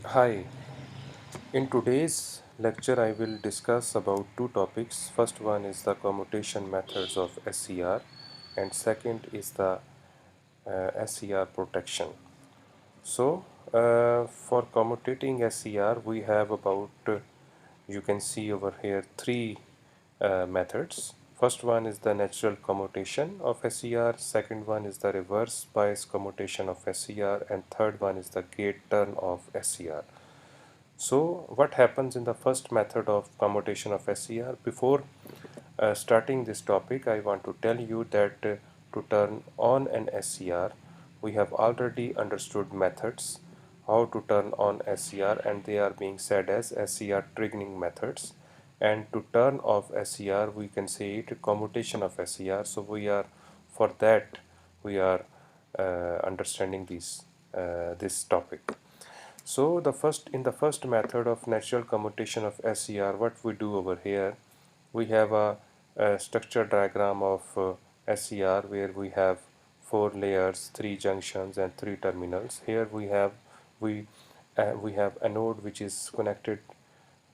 Hi, in today's lecture I will discuss about two topics. First one is the commutation methods of SCR and second is the SCR protection. So for commutating SCR we have about you can see over here three methods. First one is the natural commutation of SCR, second one is the reverse bias commutation of SCR and third one is the gate turn of SCR. So what happens in the first method of commutation of SCR? Before starting this topic, I want to tell you that to turn on an SCR, we have already understood methods how to turn on SCR, and they are being said as SCR triggering methods. And to turn off SCR, we can say it commutation of SCR. So we are for that we are understanding this topic. So in the first method of natural commutation of SCR, what we do over here, we have a structure diagram of SCR where we have four layers, three junctions, and three terminals. Here we have anode which is connected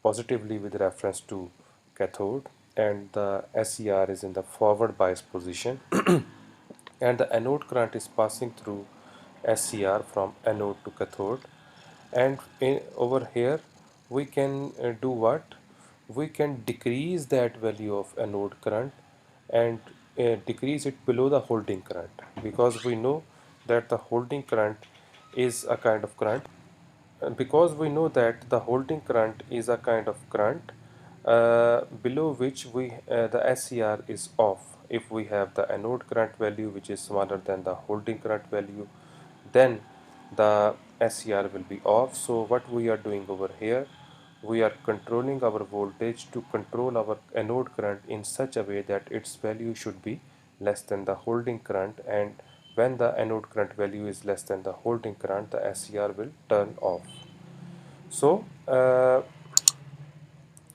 positively with reference to cathode, and the SCR is in the forward bias position, and the anode current is passing through SCR from anode to cathode. And over here we can do what? We can decrease that value of anode current and decrease it below the holding current, because we know that the holding current is a kind of current because we know that the holding current is a kind of current below which the SCR is off. If we have the anode current value which is smaller than the holding current value, then the SCR will be off. So what we are doing over here, we are controlling our voltage to control our anode current in such a way that its value should be less than the holding current, and when the anode current value is less than the holding current, the SCR will turn off. So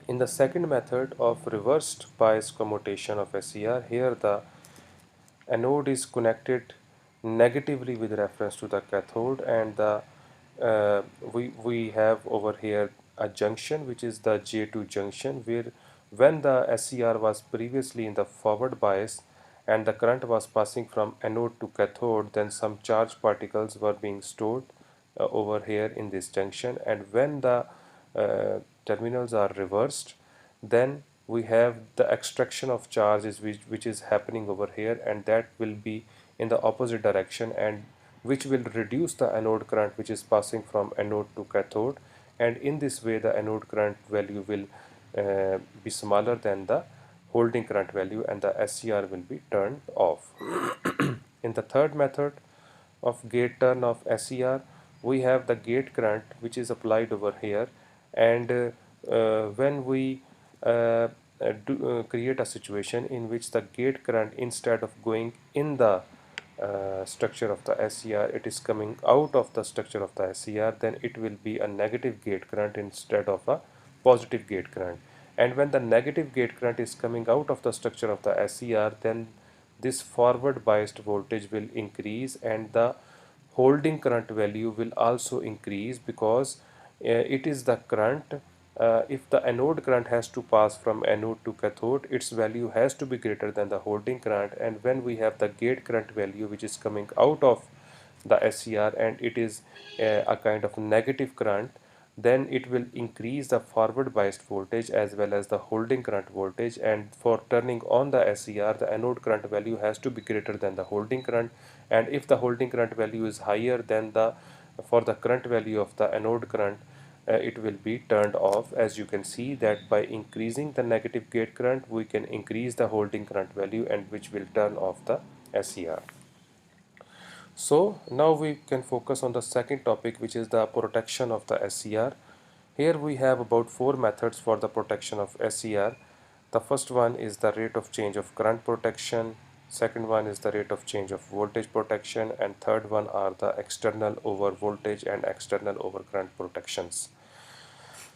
in the second method of reversed bias commutation of SCR, here the anode is connected negatively with reference to the cathode, and we have over here a junction which is the J2 junction, where when the SCR was previously in the forward bias and the current was passing from anode to cathode, then some charged particles were being stored over here in this junction, and when the terminals are reversed, then we have the extraction of charges which is happening over here, and that will be in the opposite direction, and which will reduce the anode current which is passing from anode to cathode, and in this way the anode current value will be smaller than the holding current value, and the SCR will be turned off. In the third method of gate turn of SCR, we have the gate current which is applied over here, and when we create a situation in which the gate current, instead of going in the structure of the SCR, it is coming out of the structure of the SCR, then it will be a negative gate current instead of a positive gate current. And when the negative gate current is coming out of the structure of the SCR, then this forward biased voltage will increase, and the holding current value will also increase, because it is the current. If the anode current has to pass from anode to cathode, its value has to be greater than the holding current, and when we have the gate current value which is coming out of the SCR and it is a kind of negative current, then it will increase the forward biased voltage as well as the holding current voltage, and for turning on the SCR, the anode current value has to be greater than the holding current, and if the holding current value is higher than the for the current value of the anode current, it will be turned off. As you can see that by increasing the negative gate current, we can increase the holding current value, and which will turn off the SCR. So now we can focus on the second topic, which is the protection of the SCR. Here we have about four methods for the protection of SCR. The first one is the rate of change of current protection, second one is the rate of change of voltage protection, and third one are the external over voltage and external over current protections.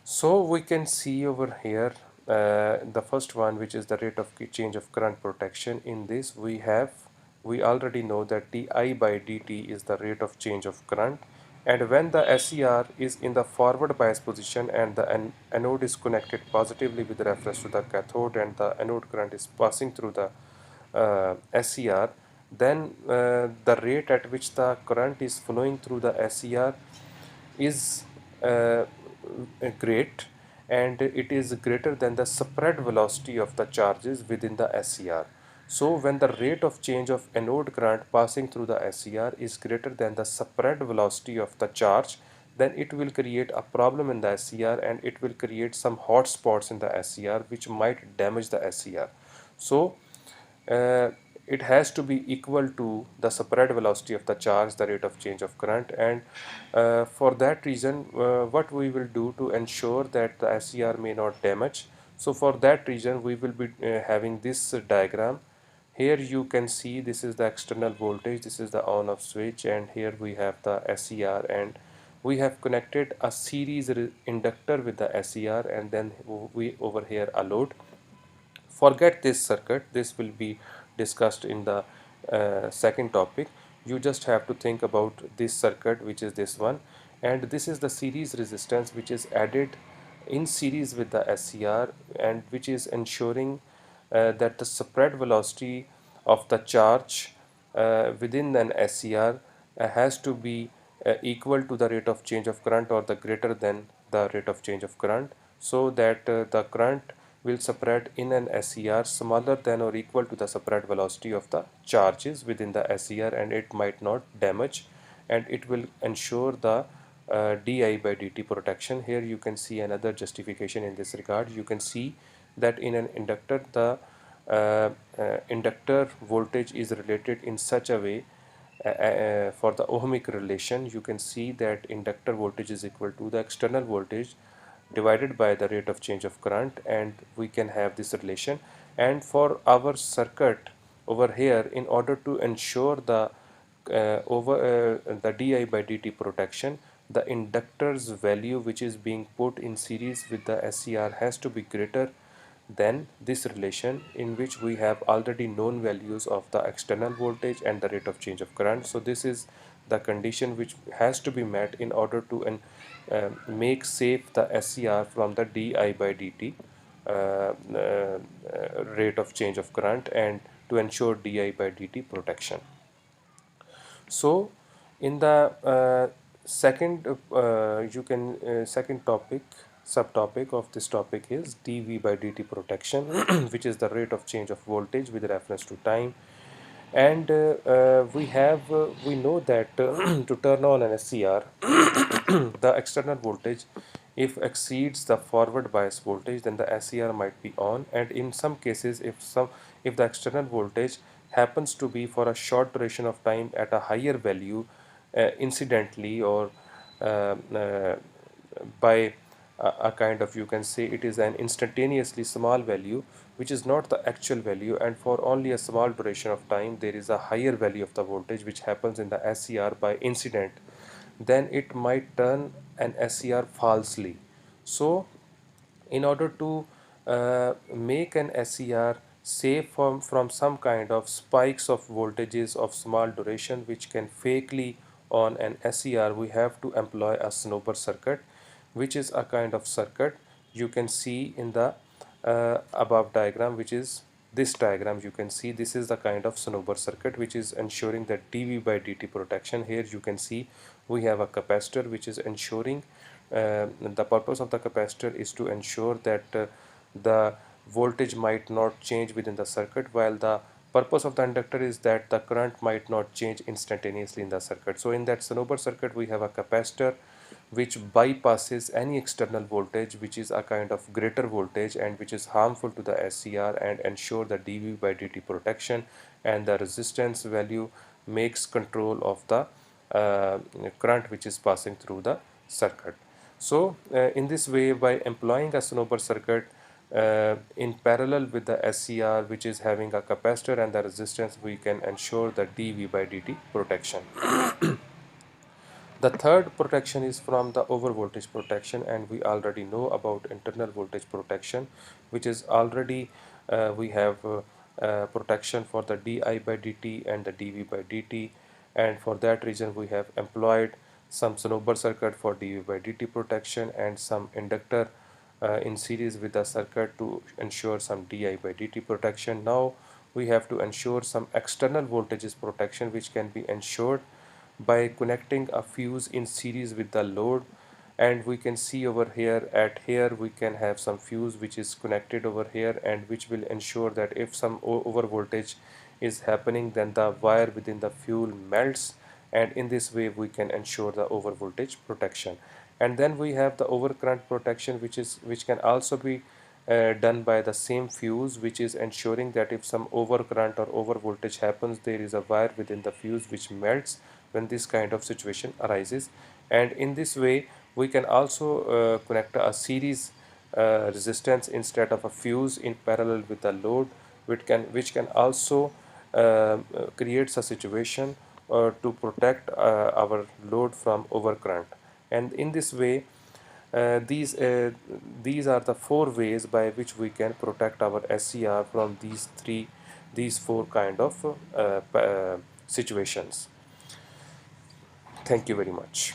So we can see over here the first one, which is the rate of change of current protection. In this we already know that di by dt is the rate of change of current, And when the SCR is in the forward bias position and the anode is connected positively with reference to the cathode and the anode current is passing through the SCR, then the rate at which the current is flowing through the SCR is great, and it is greater than the spread velocity of the charges within the SCR. So when the rate of change of anode current passing through the SCR is greater than the spread velocity of the charge, then it will create a problem in the SCR and it will create some hot spots in the SCR which might damage the SCR. So uh, it has to be equal to the spread velocity of the charge, the rate of change of current, and for that reason what we will do to ensure that the SCR may not damage. So for that reason we will be having this diagram. Here you can see this is the external voltage, this is the on off switch, and here we have the SCR, and we have connected a series inductor with the SCR, and then we over here a load. Forget this circuit, this will be discussed in the second topic. You just have to think about this circuit, which is this one, and this is the series resistance which is added in series with the SCR, and which is ensuring that the spread velocity of the charge within an SCR has to be equal to the rate of change of current or the greater than the rate of change of current, so that the current will spread in an SCR smaller than or equal to the spread velocity of the charges within the SCR, and it might not damage, and it will ensure the di by dt protection. Here you can see another justification in this regard. You can see that in an inductor the inductor voltage is related in such a way for the ohmic relation. You can see that inductor voltage is equal to the external voltage divided by the rate of change of current, and we can have this relation. And for our circuit over here, in order to ensure the the di by dt protection, the inductor's value which is being put in series with the SCR has to be greater than this relation, in which we have already known values of the external voltage and the rate of change of current. So this is the condition which has to be met in order to make safe the SCR from the di by dt rate of change of current, and to ensure di by dt protection. So in the second you can second topic, subtopic of this topic is dV by dt protection which is the rate of change of voltage with reference to time. And we know that to turn on an SCR the external voltage, if exceeds the forward bias voltage, then the SCR might be on, and in some cases if the external voltage happens to be for a short duration of time at a higher value, incidentally, or uh, uh, by a kind of, you can say it is an instantaneously small value which is not the actual value, and for only a small duration of time there is a higher value of the voltage which happens in the SCR by incident, then it might turn an SCR falsely. So in order to make an SCR safe from some kind of spikes of voltages of small duration which can fakely on an SCR, we have to employ a snowball circuit, which is a kind of circuit you can see in the above diagram, which is this diagram. You can see this is the kind of snowball circuit which is ensuring that dV by dt protection. Here you can see we have a capacitor which is ensuring the purpose of the capacitor is to ensure that the voltage might not change within the circuit, while the purpose of the inductor is that the current might not change instantaneously in the circuit. So in that snowball circuit we have a capacitor which bypasses any external voltage which is a kind of greater voltage and which is harmful to the SCR, and ensure the dV by dt protection, and the resistance value makes control of the current which is passing through the circuit. So in this way, by employing a snowball circuit in parallel with the SCR which is having a capacitor and the resistance, we can ensure the dV by dt protection. The third protection is from the over voltage protection, and we already know about internal voltage protection, which is already we have protection for the di by dt and the dv by dt, and for that reason we have employed some snowball circuit for dV by dt protection, and some inductor in series with the circuit to ensure some di by dt protection. Now we have to ensure some external voltages protection, which can be ensured by connecting a fuse in series with the load. And we can see over here, at here we can have some fuse which is connected over here, and which will ensure that if some over voltage is happening, then the wire within the fuel melts, and in this way we can ensure the over voltage protection. And then we have the overcurrent protection, which can also be done by the same fuse, which is ensuring that if some overcurrent or over voltage happens, there is a wire within the fuse which melts when this kind of situation arises. And in this way we can also connect a series resistance instead of a fuse in parallel with the load, which can also creates a situation to protect our load from overcurrent. And in this way, these are the four ways by which we can protect our SCR from these four kind of situations. Thank you very much.